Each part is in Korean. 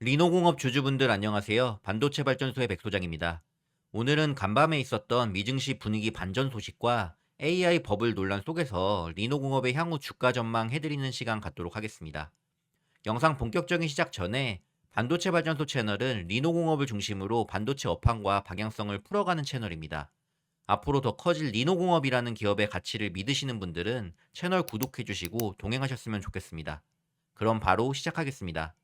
리노공업 주주분들 안녕하세요. 반도체 발전소의 백소장입니다. 오늘은 간밤에 있었던 미증시 분위기 반전 소식과 AI 버블 논란 속에서 리노공업의 향후 주가 전망 해드리는 시간 갖도록 하겠습니다. 영상 본격적인 시작 전에 반도체 발전소 채널은 리노공업을 중심으로 반도체 업황과 방향성을 풀어가는 채널입니다. 앞으로 더 커질 리노공업이라는 기업의 가치를 믿으시는 분들은 채널 구독해주시고 동행하셨으면 좋겠습니다. 그럼 바로 시작하겠습니다.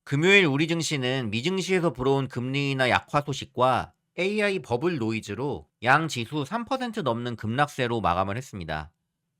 금요일 우리 증시는 미증시에서 불어온 금리 인하 약화 소식과 AI 버블 노이즈로 양 지수 3% 넘는 급락세로 마감을 했습니다.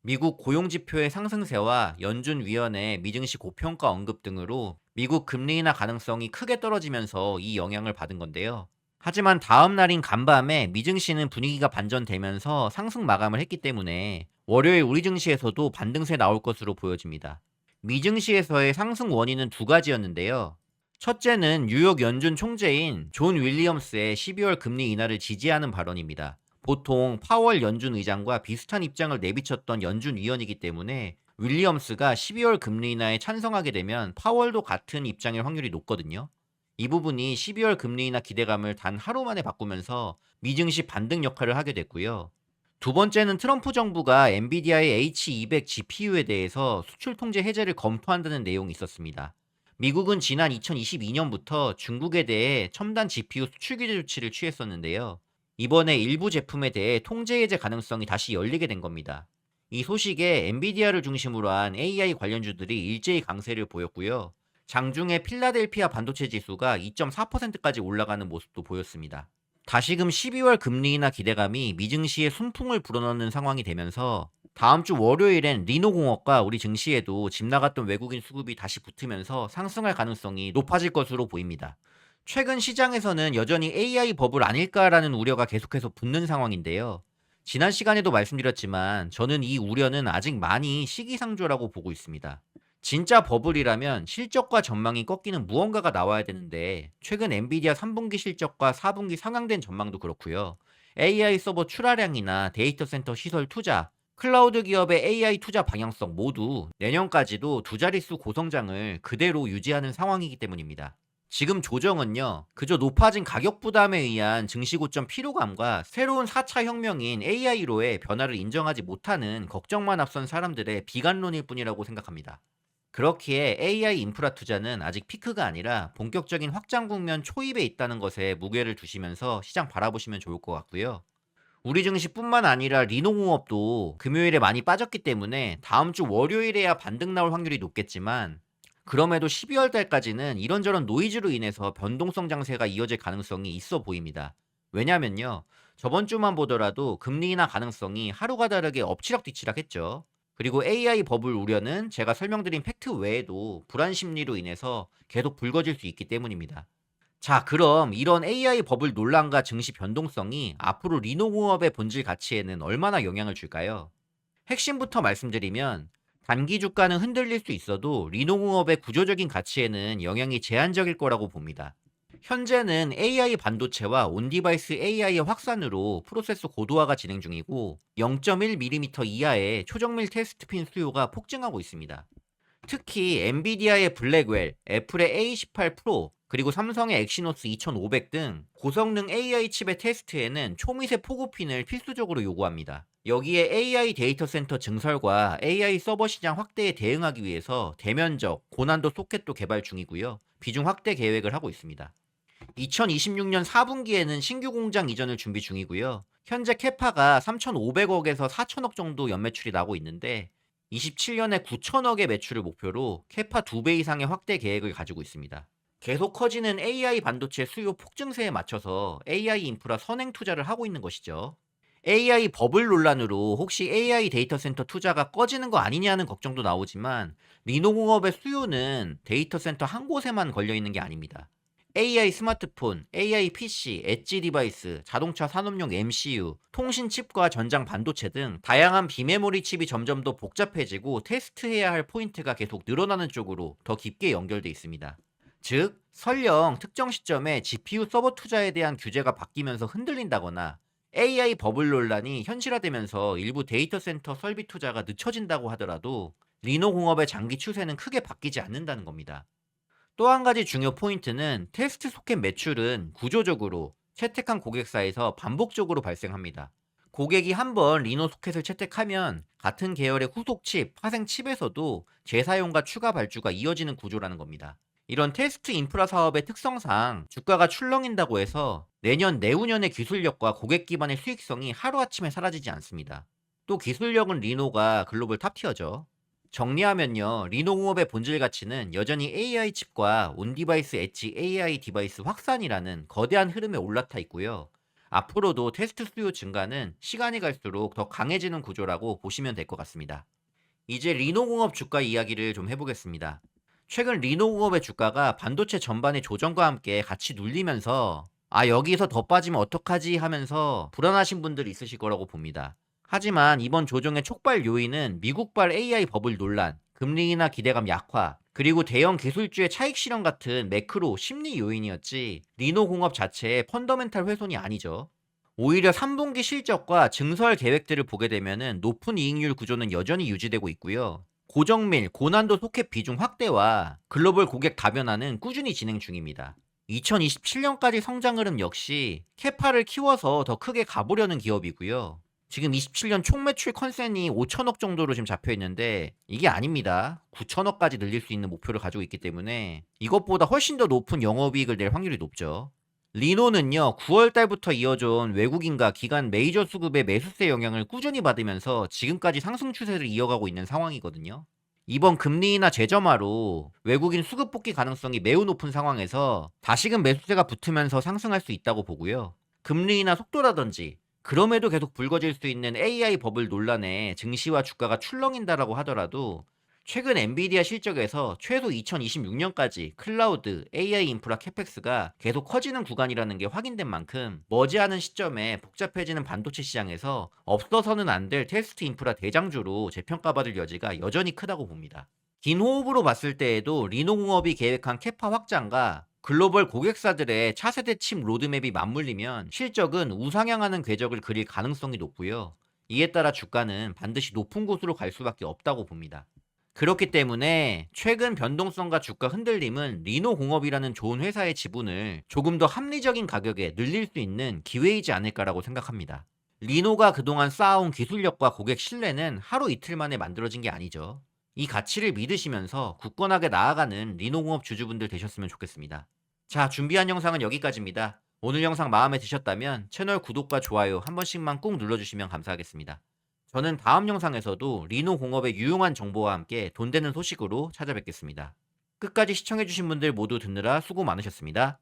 미국 고용지표의 상승세와 연준위원회 미증시 고평가 언급 등으로 미국 금리 인하 가능성이 크게 떨어지면서 이 영향을 받은 건데요. 하지만 다음 날인 간밤에 미증시는 분위기가 반전되면서 상승 마감을 했기 때문에 월요일 우리 증시에서도 반등세 나올 것으로 보여집니다. 미증시에서의 상승 원인은 두 가지였는데요. 첫째는 뉴욕 연준 총재인 존 윌리엄스의 12월 금리 인하를 지지하는 발언입니다. 보통 파월 연준 의장과 비슷한 입장을 내비쳤던 연준 위원이기 때문에 윌리엄스가 12월 금리 인하에 찬성하게 되면 파월도 같은 입장일 확률이 높거든요. 이 부분이 12월 금리 인하 기대감을 단 하루 만에 바꾸면서 미증시 반등 역할을 하게 됐고요. 두 번째는 트럼프 정부가 엔비디아의 H200 GPU에 대해서 수출 통제 해제를 검토한다는 내용이 있었습니다. 미국은 지난 2022년부터 중국에 대해 첨단 GPU 수출 규제 조치를 취했었는데요. 이번에 일부 제품에 대해 통제 해제 가능성이 다시 열리게 된 겁니다. 이 소식에 엔비디아를 중심으로 한 AI 관련주들이 일제히 강세를 보였고요. 장중에 필라델피아 반도체 지수가 2.4%까지 올라가는 모습도 보였습니다. 다시금 12월 금리 인하 기대감이 미증시에 순풍을 불어넣는 상황이 되면서 다음 주 월요일엔 리노공업과 우리 증시에도 집 나갔던 외국인 수급이 다시 붙으면서 상승할 가능성이 높아질 것으로 보입니다. 최근 시장에서는 여전히 AI 버블 아닐까라는 우려가 계속해서 붙는 상황인데요. 지난 시간에도 말씀드렸지만 저는 이 우려는 아직 많이 시기상조라고 보고 있습니다. 진짜 버블이라면 실적과 전망이 꺾이는 무언가가 나와야 되는데 최근 엔비디아 3분기 실적과 4분기 상향된 전망도 그렇고요. AI 서버 출하량이나 데이터 센터 시설 투자, 클라우드 기업의 AI 투자 방향성 모두 내년까지도 두 자릿수 고성장을 그대로 유지하는 상황이기 때문입니다. 지금 조정은요, 그저 높아진 가격 부담에 의한 증시 고점 피로감과 새로운 4차 혁명인 AI로의 변화를 인정하지 못하는 걱정만 앞선 사람들의 비관론일 뿐이라고 생각합니다. 그렇기에 AI 인프라 투자는 아직 피크가 아니라 본격적인 확장 국면 초입에 있다는 것에 무게를 두시면서 시장 바라보시면 좋을 것 같고요. 우리 증시뿐만 아니라 리노공업도 금요일에 많이 빠졌기 때문에 다음 주 월요일에야 반등 나올 확률이 높겠지만 그럼에도 12월 달까지는 이런저런 노이즈로 인해서 변동성 장세가 이어질 가능성이 있어 보입니다. 왜냐면요. 저번 주만 보더라도 금리 인하 가능성이 하루가 다르게 엎치락뒤치락 했죠. 그리고 AI 버블 우려는 제가 설명드린 팩트 외에도 불안 심리로 인해서 계속 불거질 수 있기 때문입니다. 자, 그럼 이런 AI 버블 논란과 증시 변동성이 앞으로 리노공업의 본질 가치에는 얼마나 영향을 줄까요? 핵심부터 말씀드리면 단기 주가는 흔들릴 수 있어도 리노공업의 구조적인 가치에는 영향이 제한적일 거라고 봅니다. 현재는 AI 반도체와 온디바이스 AI의 확산으로 프로세서 고도화가 진행 중이고 0.1mm 이하의 초정밀 테스트핀 수요가 폭증하고 있습니다. 특히 엔비디아의 블랙웰, 애플의 A18 프로, 그리고 삼성의 엑시노스 2500 등 고성능 AI 칩의 테스트에는 초미세 포고핀을 필수적으로 요구합니다. 여기에 AI 데이터 센터 증설과 AI 서버 시장 확대에 대응하기 위해서 대면적, 고난도 소켓도 개발 중이고요. 비중 확대 계획을 하고 있습니다. 2026년 4분기에는 신규 공장 이전을 준비 중이고요. 현재 캐파가 3,500억에서 4,000억 정도 연매출이 나고 있는데 27년에 9,000억의 매출을 목표로 캐파 2배 이상의 확대 계획을 가지고 있습니다. 계속 커지는 AI 반도체 수요 폭증세에 맞춰서 AI 인프라 선행 투자를 하고 있는 것이죠. AI 버블 논란으로 혹시 AI 데이터 센터 투자가 꺼지는 거 아니냐는 걱정도 나오지만 리노공업의 수요는 데이터 센터 한 곳에만 걸려 있는 게 아닙니다. AI 스마트폰, AI PC, 엣지 디바이스, 자동차 산업용 MCU, 통신 칩과 전장 반도체 등 다양한 비메모리 칩이 점점 더 복잡해지고 테스트해야 할 포인트가 계속 늘어나는 쪽으로 더 깊게 연결돼 있습니다. 즉, 설령 특정 시점에 GPU 서버 투자에 대한 규제가 바뀌면서 흔들린다거나 AI 버블 논란이 현실화되면서 일부 데이터 센터 설비 투자가 늦춰진다고 하더라도 리노 공업의 장기 추세는 크게 바뀌지 않는다는 겁니다. 또 한 가지 중요 포인트는 테스트 소켓 매출은 구조적으로 채택한 고객사에서 반복적으로 발생합니다. 고객이 한번 리노 소켓을 채택하면 같은 계열의 후속 칩, 파생 칩에서도 재사용과 추가 발주가 이어지는 구조라는 겁니다. 이런 테스트 인프라 사업의 특성상 주가가 출렁인다고 해서 내년, 내후년의 기술력과 고객 기반의 수익성이 하루아침에 사라지지 않습니다. 또 기술력은 리노가 글로벌 탑티어죠. 정리하면요, 리노공업의 본질 가치는 여전히 AI 칩과 온디바이스 엣지 AI 디바이스 확산이라는 거대한 흐름에 올라타 있고요. 앞으로도 테스트 수요 증가는 시간이 갈수록 더 강해지는 구조라고 보시면 될 것 같습니다. 이제 리노공업 주가 이야기를 좀 해보겠습니다. 최근 리노공업의 주가가 반도체 전반의 조정과 함께 같이 눌리면서 여기서 더 빠지면 어떡하지 하면서 불안하신 분들이 있으실 거라고 봅니다. 하지만 이번 조정의 촉발 요인은 미국발 AI 버블 논란, 금리 인하 기대감 약화, 그리고 대형 기술주의 차익 실현 같은 매크로 심리 요인이었지 리노공업 자체의 펀더멘탈 훼손이 아니죠. 오히려 3분기 실적과 증설 계획들을 보게 되면은 높은 이익률 구조는 여전히 유지되고 있고요. 고정밀, 고난도 소켓 비중 확대와 글로벌 고객 다변화는 꾸준히 진행 중입니다. 2027년까지 성장 흐름 역시 캐파를 키워서 더 크게 가보려는 기업이고요. 지금 27년 총 매출 컨센이 5천억 정도로 지금 잡혀 있는데 이게 아닙니다. 9천억까지 늘릴 수 있는 목표를 가지고 있기 때문에 이것보다 훨씬 더 높은 영업이익을 낼 확률이 높죠. 리노는요, 9월 달부터 이어져온 외국인과 기관 메이저 수급의 매수세 영향을 꾸준히 받으면서 지금까지 상승 추세를 이어가고 있는 상황이거든요. 이번 금리 인하 재점화로 외국인 수급 복귀 가능성이 매우 높은 상황에서 다시금 매수세가 붙으면서 상승할 수 있다고 보고요. 금리 인하 속도라든지 그럼에도 계속 불거질 수 있는 AI 버블 논란에 증시와 주가가 출렁인다라고 하더라도 최근 엔비디아 실적에서 최소 2026년까지 클라우드, AI 인프라 캐펙스가 계속 커지는 구간이라는 게 확인된 만큼 머지않은 시점에 복잡해지는 반도체 시장에서 없어서는 안 될 테스트 인프라 대장주로 재평가받을 여지가 여전히 크다고 봅니다. 긴 호흡으로 봤을 때에도 리노공업이 계획한 캐파 확장과 글로벌 고객사들의 차세대 칩 로드맵이 맞물리면 실적은 우상향하는 궤적을 그릴 가능성이 높고요. 이에 따라 주가는 반드시 높은 곳으로 갈 수밖에 없다고 봅니다. 그렇기 때문에 최근 변동성과 주가 흔들림은 리노공업이라는 좋은 회사의 지분을 조금 더 합리적인 가격에 늘릴 수 있는 기회이지 않을까라고 생각합니다. 리노가 그동안 쌓아온 기술력과 고객 신뢰는 하루 이틀 만에 만들어진 게 아니죠. 이 가치를 믿으시면서 굳건하게 나아가는 리노공업 주주분들 되셨으면 좋겠습니다. 자, 준비한 영상은 여기까지입니다. 오늘 영상 마음에 드셨다면 채널 구독과 좋아요 한 번씩만 꼭 눌러주시면 감사하겠습니다. 저는 다음 영상에서도 리노공업의 유용한 정보와 함께 돈 되는 소식으로 찾아뵙겠습니다. 끝까지 시청해주신 분들 모두 듣느라 수고 많으셨습니다.